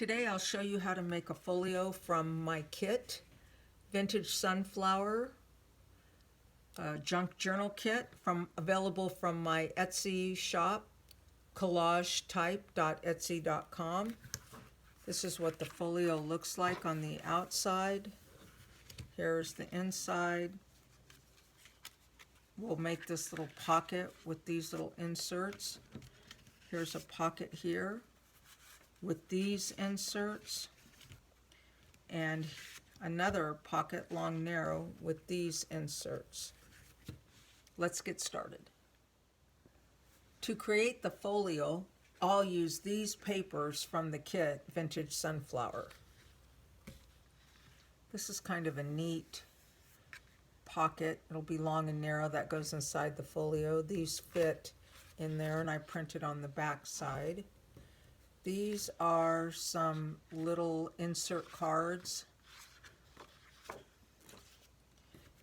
Today I'll show you how to make a folio from my kit, Vintage Sunflower Junk Journal Kit, available from my Etsy shop, collagetype.etsy.com. This is what the folio looks like on the outside. Here's the inside. We'll make this little pocket with these little inserts. Here's a pocket here with these inserts, and another pocket long narrow with these inserts. Let's get started. To create the folio, I'll use these papers from the kit, Vintage Sunflower. This is kind of a neat pocket. It'll be long and narrow. That goes inside the folio. These fit in there, and I printed on the back side. These are some little insert cards.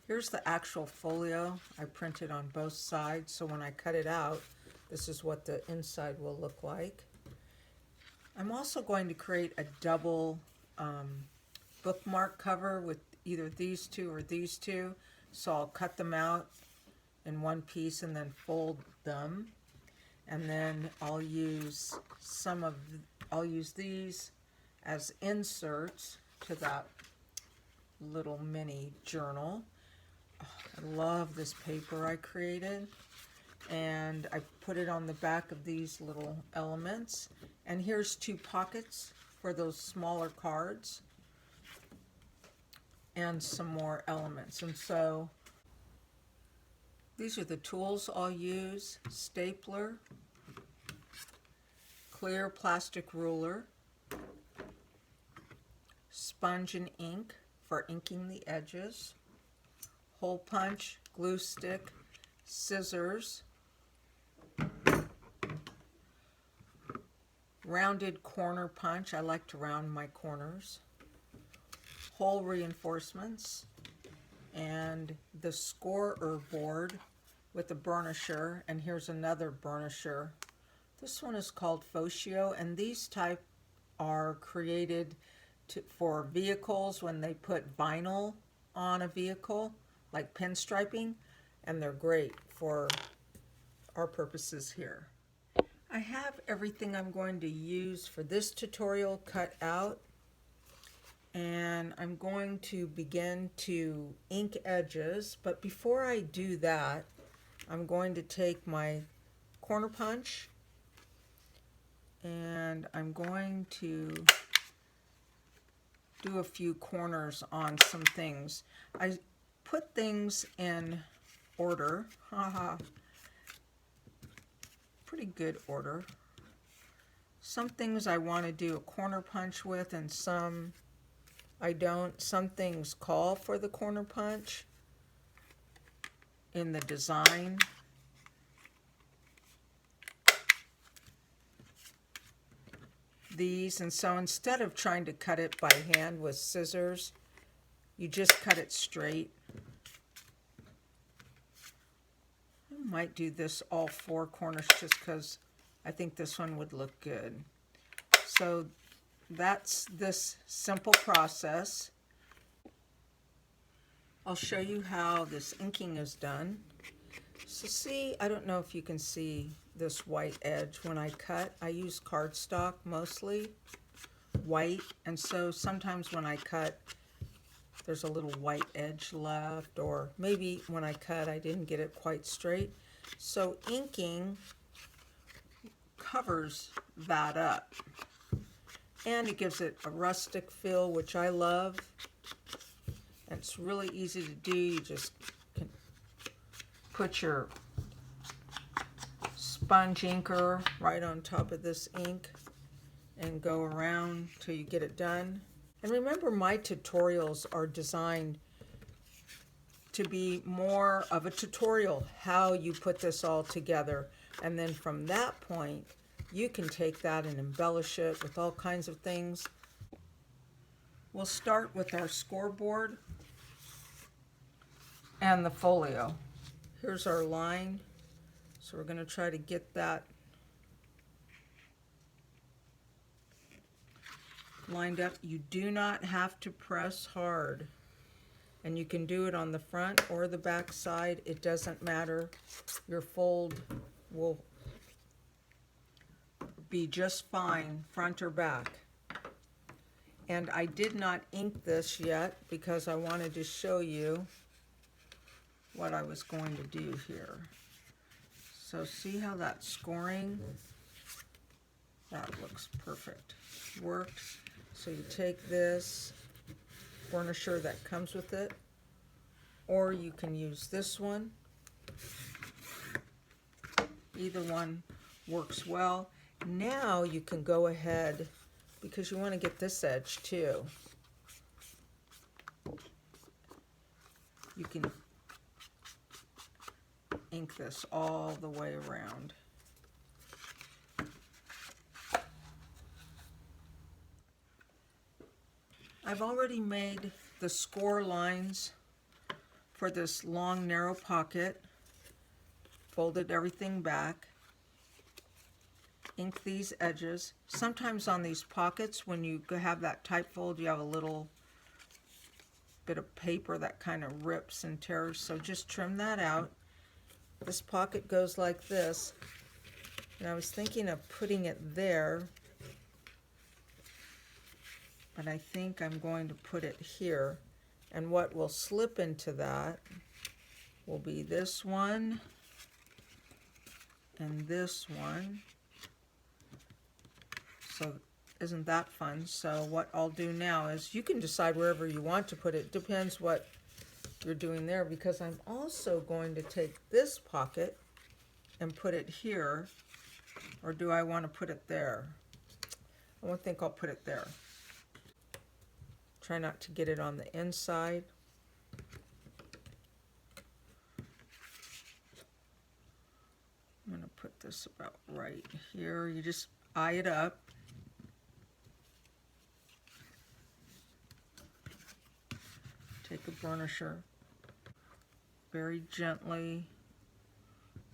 Here's the actual folio. I printed on both sides, so when I cut it out, this is what the inside will look like. I'm also going to create a double bookmark cover with either these two or these two, so I'll cut them out in one piece and then fold them. And then I'll use these as inserts to that little mini journal. Oh, I love this paper I created, and I put it on the back of these little elements. And here's two pockets for those smaller cards and some more elements. And so these are the tools I'll use: stapler, clear plastic ruler, sponge and ink for inking the edges, hole punch, glue stick, scissors, rounded corner punch. I like to round my corners, hole reinforcements, and the scorer board with a burnisher. And here's another burnisher. This one is called Folio, and these type are created for vehicles when they put vinyl on a vehicle, like pinstriping, and they're great for our purposes here. I have everything I'm going to use for this tutorial cut out, and I'm going to begin to ink edges. But before I do that, I'm going to take my corner punch and I'm going to do a few corners on some things. I put things in order, pretty good order. Some things I want to do a corner punch with, and some I don't. Some things call for the corner punch in the design. These, and so instead of trying to cut it by hand with scissors, you just cut it straight. I might do this all four corners just because I think this one would look good. So that's this simple process. I'll show you how this inking is done. So see, I don't know if you can see this white edge when I cut. I use cardstock mostly, white, and so sometimes when I cut there's a little white edge left, or maybe when I cut I didn't get it quite straight. So inking covers that up, and it gives it a rustic feel, which I love, and it's really easy to do. You just can put your sponge inker right on top of this ink and go around till you get it done. And remember, my tutorials are designed to be more of a tutorial how you put this all together, and then from that point you can take that and embellish it with all kinds of things. We'll start with our scoreboard and the folio. Here's our line. So we're going to try to get that lined up. You do not have to press hard. And you can do it on the front or the back side. It doesn't matter. Your fold will be just fine, front or back. And I did not ink this yet because I wanted to show you what I was going to do here. So see how that scoring, that looks perfect. Works. So you take this burnisher that comes with it, or you can use this one. Either one works well. Now you can go ahead, because you want to get this edge too. You can ink this all the way around. I've already made the score lines for this long narrow pocket, folded everything back, ink these edges. Sometimes on these pockets, when you have that type fold, you have a little bit of paper that kind of rips and tears, so just trim that out. This pocket goes like this, and I was thinking of putting it there, but I think I'm going to put it here. And what will slip into that will be this one and this one. So isn't that fun? So what I'll do now is, you can decide wherever you want to put it. Depends what you're doing there, because I'm also going to take this pocket and put it here. Or do I want to put it there? I think I'll put it there. Try not to get it on the inside. I'm going to put this about right here. You just eye it up. Take a burnisher. Very gently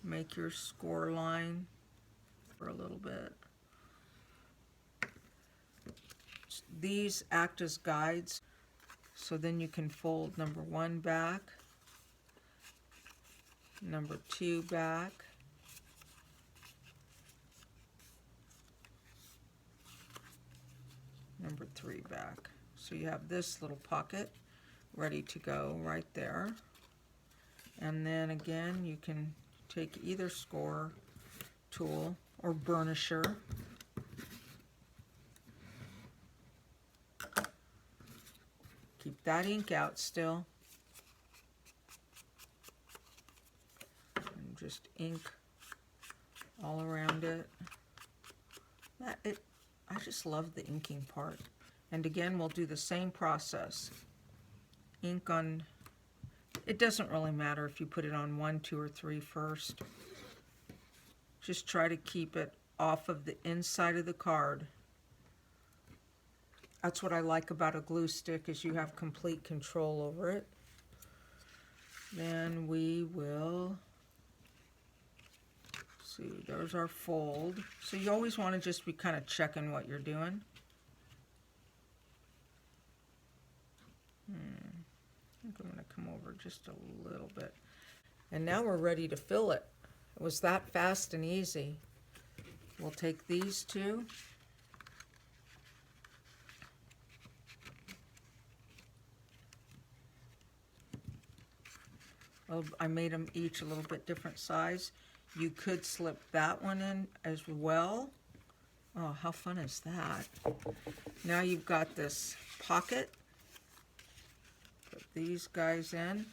make your score line for a little bit. These act as guides, so then you can fold number 1 back, number 2 back, number 3 back. So you have this little pocket ready to go right there. And then again, you can take either score tool or burnisher. Keep that ink out still. And just ink all around it. I just love the inking part. And again, we'll do the same process. Ink on, it doesn't really matter if you put it on 1, 2, or 3 first. Just try to keep it off of the inside of the card. That's what I like about a glue stick, is you have complete control over it. Then we will see, there's our fold. So you always want to just be kind of checking what you're doing. I think I'm going to come over just a little bit. And now we're ready to fill it. It was that fast and easy. We'll take these two. I made them each a little bit different size. You could slip that one in as well. Oh, how fun is that? Now you've got this pocket. Put these guys in.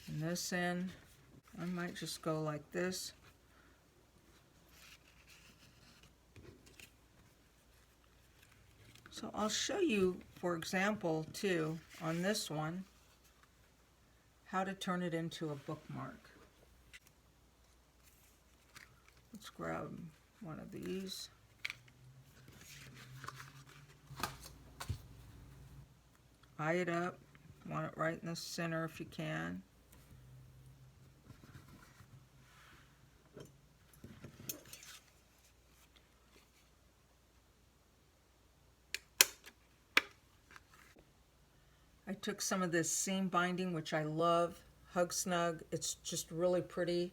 And this in. I might just go like this. So I'll show you, for example, too, on this one, how to turn it into a bookmark. Let's grab one of these. Eye it up. Want it right in the center if you can. I took some of this seam binding, which I love, Hug Snug. It's just really pretty.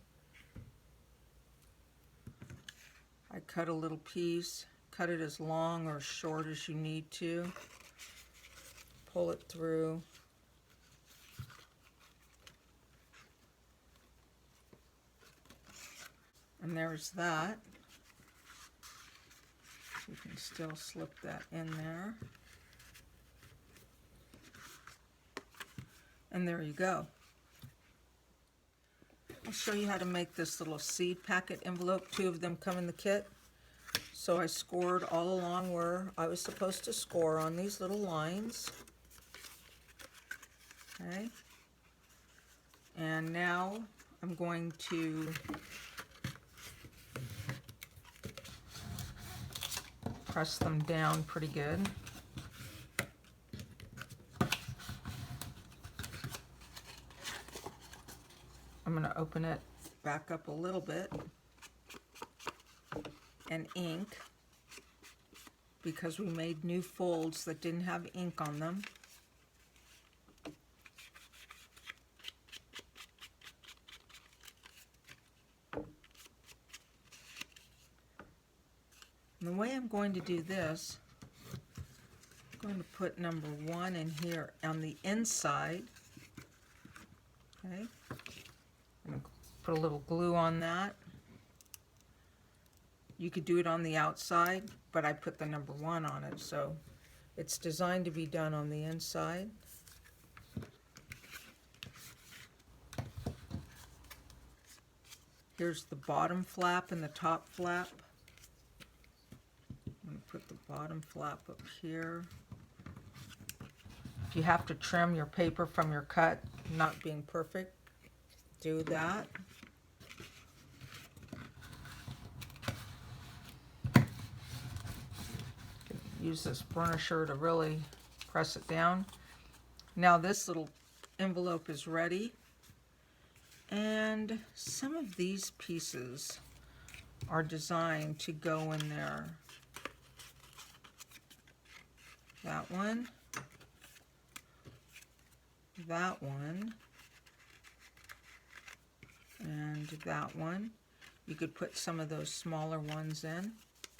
I cut a little piece, cut it as long or short as you need to. Pull it through. And there's that. You can still slip that in there. And there you go. I'll show you how to make this little seed packet envelope. 2 of them come in the kit. So I scored all along where I was supposed to score on these little lines. Okay. And now I'm going to press them down pretty good. I'm going to open it back up a little bit and ink, because we made new folds that didn't have ink on them. And the way I'm going to do this, I'm going to put number 1 in here on the inside. Okay. I'm going to put a little glue on that. You could do it on the outside, but I put the number 1 on it, so it's designed to be done on the inside. Here's the bottom flap and the top flap. I'm going to put the bottom flap up here. If you have to trim your paper from your cut, not being perfect, do that. Use this burnisher to really press it down. Now this little envelope is ready, and some of these pieces are designed to go in there. That one, that one, and that one. You could put some of those smaller ones in,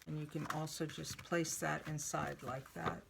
and you can also just place that inside like that.